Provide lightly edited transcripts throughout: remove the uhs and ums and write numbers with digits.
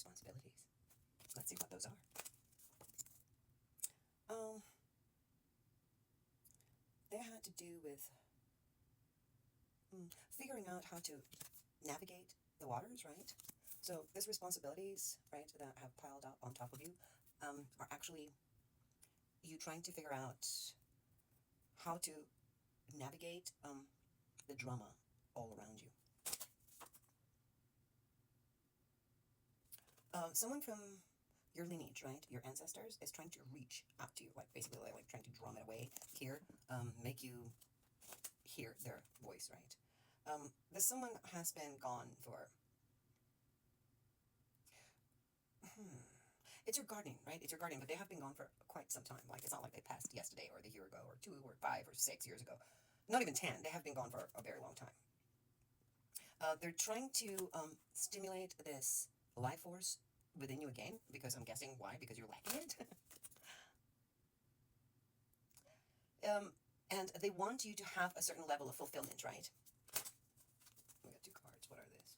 responsibilities. Let's see what those are. Um, they had to do with figuring out how to navigate the waters, right? So these responsibilities, right, that have piled up on top of you, are actually you trying to figure out how to navigate the drama all around you. Someone from your lineage, right, your ancestors, is trying to reach out to you, like basically like trying to drum it away here, make you hear their voice, right? This someone has been gone for. It's your guardian, right? It's your guardian, but they have been gone for quite some time. Like, it's not like they passed yesterday or the year ago or 2 or 5 or 6 years ago. Not even 10. They have been gone for a very long time. They're trying to stimulate this life force within you again, because I'm guessing why? Because you're lacking it. And they want you to have a certain level of fulfillment, right? We got two cards. What are these?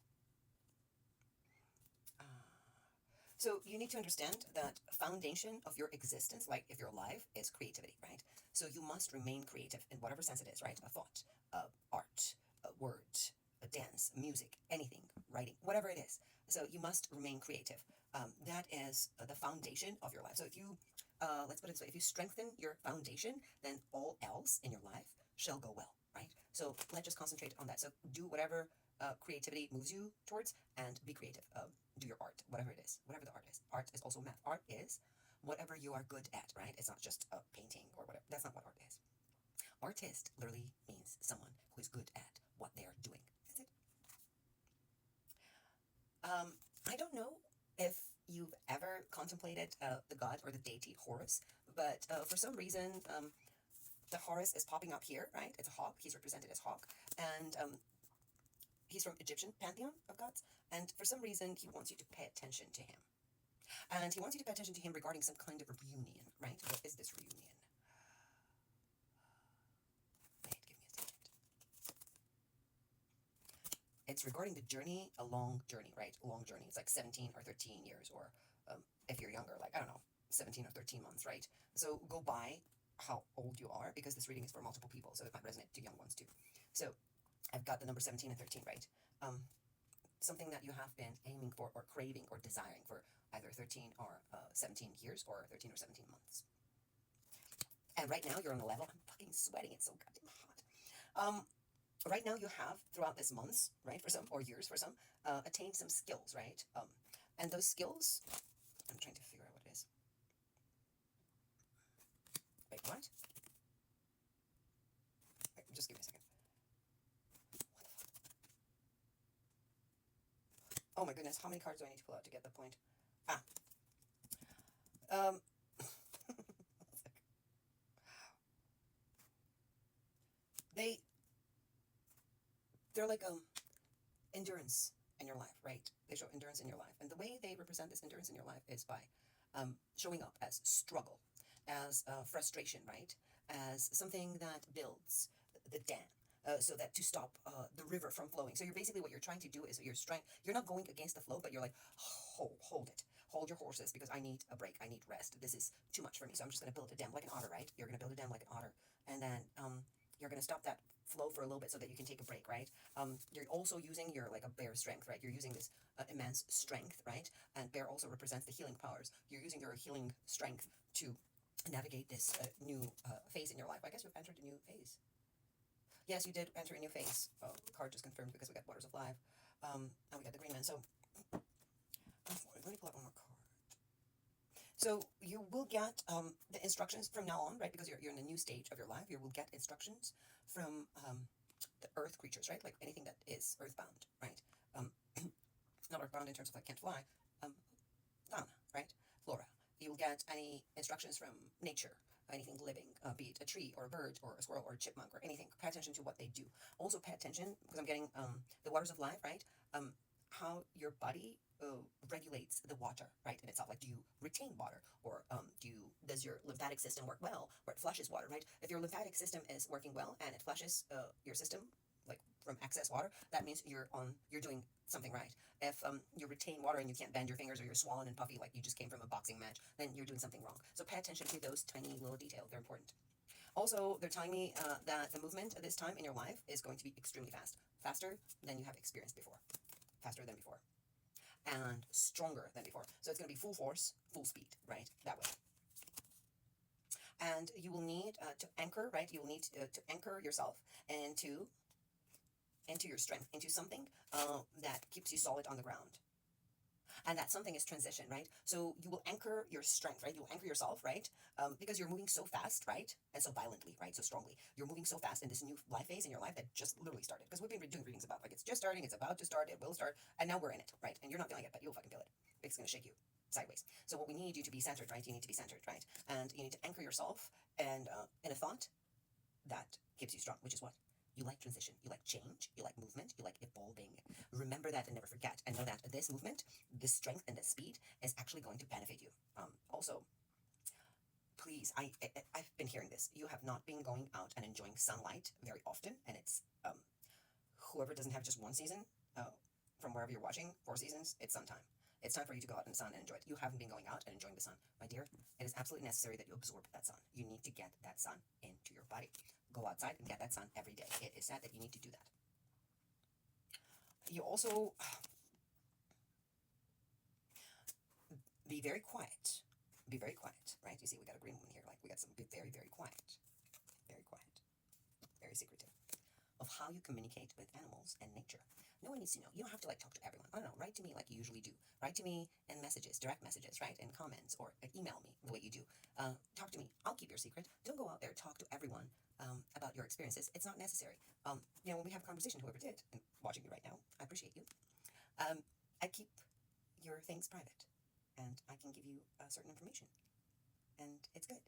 So you need to understand that foundation of your existence, like if you're alive, is creativity, right? So you must remain creative in whatever sense it is, right? A thought, art, a word, a dance, music, anything, writing, whatever it is. So you must remain creative. That is the foundation of your life. So if you, let's put it this way, if you strengthen your foundation, then all else in your life shall go well, right? So let's just concentrate on that. So do whatever creativity moves you towards, and be creative. Do your art, whatever it is, whatever the art is. Art is also math. Art is whatever you are good at, right? It's not just a painting or whatever. That's not what art is. Artist literally means someone who is good at what they are doing. That's it. I don't know if you've ever contemplated the god or the deity Horus, but for some reason, the Horus is popping up here, right? It's a hawk. He's represented as hawk, and he's from Egyptian pantheon of gods, and for some reason he wants you to pay attention to him. And he wants you to pay attention to him regarding some kind of a reunion, right? What is this reunion? Wait, give me a second. It's regarding the journey, a long journey, right? A long journey. It's like 17 or 13 years, or if you're younger, like, I don't know, 17 or 13 months, right? So go by how old you are, because this reading is for multiple people, so it might resonate to young ones too. So I've got the number 17 and 13, right? Something that you have been aiming for or craving or desiring for either 13 or 17 years, or 13 or 17 months. And right now you're on a level, I'm fucking sweating, it's so goddamn hot. Right now you have, throughout this months, right, for some, or years for some, attained some skills, right? And those skills, I'm trying to figure out what it is. Wait, what? Wait, just give me a second. What the fuck? Oh my goodness, how many cards do I need to pull out to get the point? Ah. Um. they they're like endurance in your life, right? They show endurance in your life, and the way they represent this endurance in your life is by showing up as struggle, as frustration, right? As something that builds the dam. So that to stop the river from flowing. So you're basically, what you're trying to do is you're not going against the flow, but you're like, hold it, hold your horses, because I need a break, I need rest. This is too much for me, so I'm just gonna build a dam like an otter, right? You're gonna build a dam like an otter, and then you're gonna stop that flow for a little bit so that you can take a break, right? You're also using your, like, a bear strength, right? You're using this immense strength, right? And bear also represents the healing powers. You're using your healing strength to navigate this new phase in your life. I guess you've entered a new phase. Yes, you did enter a new phase. Oh, the card just confirmed, because we got Waters of Life, and we got the Green Man. So let me pull out one more card. So you will get the instructions from now on, right? Because you're in a new stage of your life. You will get instructions from the earth creatures, right? Like anything that is earthbound, right? Not earthbound in terms of like can't fly. Fauna, right? Flora. You'll get any instructions from nature, anything living, be it a tree or a bird or a squirrel or a chipmunk or anything. Pay attention to what they do. Also pay attention, because I'm getting the Waters of Life, right? How your body regulates the water, right, in itself. Like, do you retain water, or does your lymphatic system work well, where it flushes water, right? If your lymphatic system is working well and it flushes your system, like, from excess water, that means you're doing something right. If you retain water and you can't bend your fingers, or you're swollen and puffy like you just came from a boxing match, then you're doing something wrong. So pay attention to those tiny little details. They're important. Also, they're telling me that the movement at this time in your life is going to be extremely fast. Faster than you have experienced before. Faster than before. And stronger than before. So it's going to be full force, full speed, right? That way. And you will need to anchor, right? You will need to anchor yourself into your strength, into something that keeps you solid on the ground. And that something is transition, right? So you will anchor your strength, right? You will anchor yourself, right? Because you're moving so fast, right? And so violently, right? So strongly. You're moving so fast in this new life phase in your life that just literally started. Because we've been doing readings about, like, it's just starting, it's about to start, it will start, and now we're in it, right? And you're not feeling it, but you'll fucking feel it. It's going to shake you sideways. So what we need you to be centered, right? You need to be centered, right? And you need to anchor yourself and in a thought that keeps you strong, which is what? You like transition, you like change, you like movement, you like evolving. Remember that and never forget. And know that this movement, this strength, and this speed is actually going to benefit you. Also, please, I've been hearing this. You have not been going out and enjoying sunlight very often, and it's whoever doesn't have just one season, from wherever you're watching, 4 seasons, it's sun time. It's time for you to go out in the sun and enjoy it. You haven't been going out and enjoying the sun. My dear, it is absolutely necessary that you absorb that sun. You need to get that sun into your body. Go outside and get that sun every day. It is sad that you need to do that. You also be very quiet. Be very quiet, right? You see, we got a green one here. Like, we got some be very, very quiet. Very quiet. Very secretive. Of how you communicate with animals and nature. No one needs to know. You don't have to like talk to everyone. I don't know. Write to me like you usually do. Write to me in messages, direct messages, right? In comments, or email me the way you do. Talk to me. I'll keep your secret. Don't go out there, talk to everyone about your experiences. It's not necessary. When we have a conversation, whoever did, and watching you right now, I appreciate you. I keep your things private, and I can give you certain information, and it's good.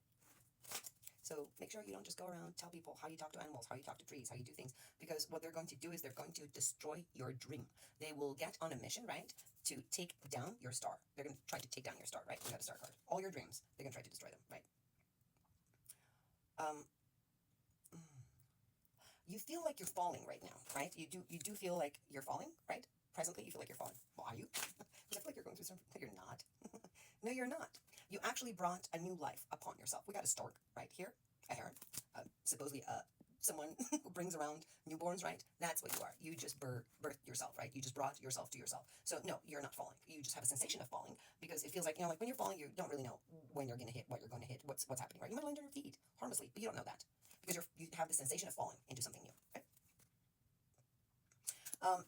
So make sure you don't just go around tell people how you talk to animals, how you talk to trees, how you do things, because what they're going to do is they're going to destroy your dream. They will get on a mission, right, to take down your star. They're going to try to take down your star, right? You got a star card. All your dreams, they're going to try to destroy them, right? You feel like you're falling right now, right? You do feel like you're falling, right? Presently, you feel like you're falling. Well, are you? Because I feel like you're going through something. No, you're not. No, you're not. You actually brought a new life upon yourself. We got a stork right here, a heron, supposedly someone who brings around newborns, right? That's what you are. You just birthed yourself, right? You just brought yourself to yourself. So no, you're not falling. You just have a sensation of falling because it feels like, like when you're falling, you don't really know when you're going to hit, what you're going to hit, what's happening, right? You might land on your feet harmlessly, but you don't know that because you have the sensation of falling into something new, right?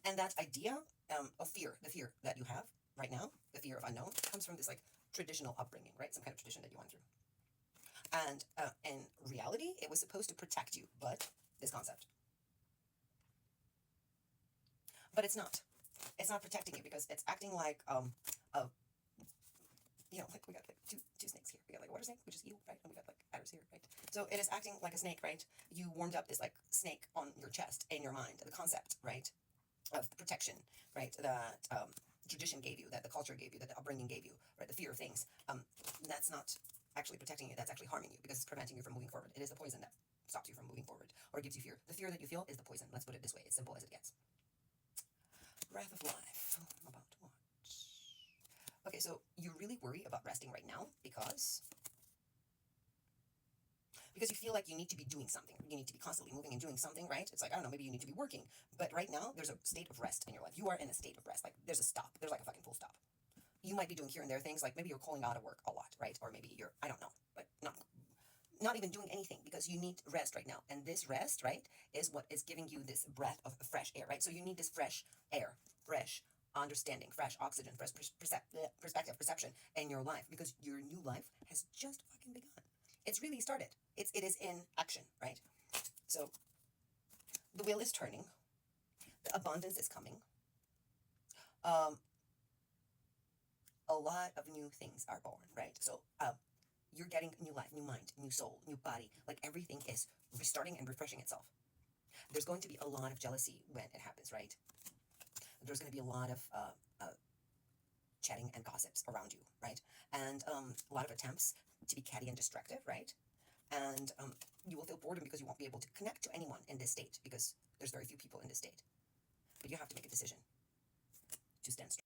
And that idea of fear, the fear that you have right now, the fear of unknown, comes from this like traditional upbringing, right? Some kind of tradition that you went through. And in reality, it was supposed to protect you, but this concept. But it's not. It's not protecting you because it's acting like like we got like two snakes here. We got like a water snake, which is you, right? And we got like adders here, right? So it is acting like a snake, right? You warmed up this like snake on your chest in your mind, the concept, right, of protection, right? That tradition gave you, that the culture gave you, that the upbringing gave you, right? The fear of things. That's not actually protecting you. That's actually harming you because it's preventing you from moving forward. It is the poison that stops you from moving forward or gives you fear. The fear that you feel is the poison. Let's put it this way. It's simple as it gets. Wrath of Life. About what? Okay, so you really worry about resting right now because you feel like you need to be doing something. You need to be constantly moving and doing something, right? It's like, I don't know, maybe you need to be working. But right now, there's a state of rest in your life. You are in a state of rest. Like, there's a stop. There's like a fucking full stop. You might be doing here and there things, like maybe you're calling out of work a lot, right? Or maybe you're, I don't know, but not even doing anything because you need rest right now. And this rest, right, is what is giving you this breath of fresh air, right? So you need this fresh air, fresh understanding, fresh oxygen, fresh perspective, perception in your life because your new life has just fucking begun. It's really started. It is in action, right? So the wheel is turning. The abundance is coming. A lot of new things are born, right? So you're getting new life, new mind, new soul, new body. Like everything is restarting and refreshing itself. There's going to be a lot of jealousy when it happens, right? There's going to be a lot of chatting and gossips around you, right? And a lot of attempts to be catty and destructive, right? And you will feel boredom because you won't be able to connect to anyone in this state because there's very few people in this state. But you have to make a decision. to stand strong.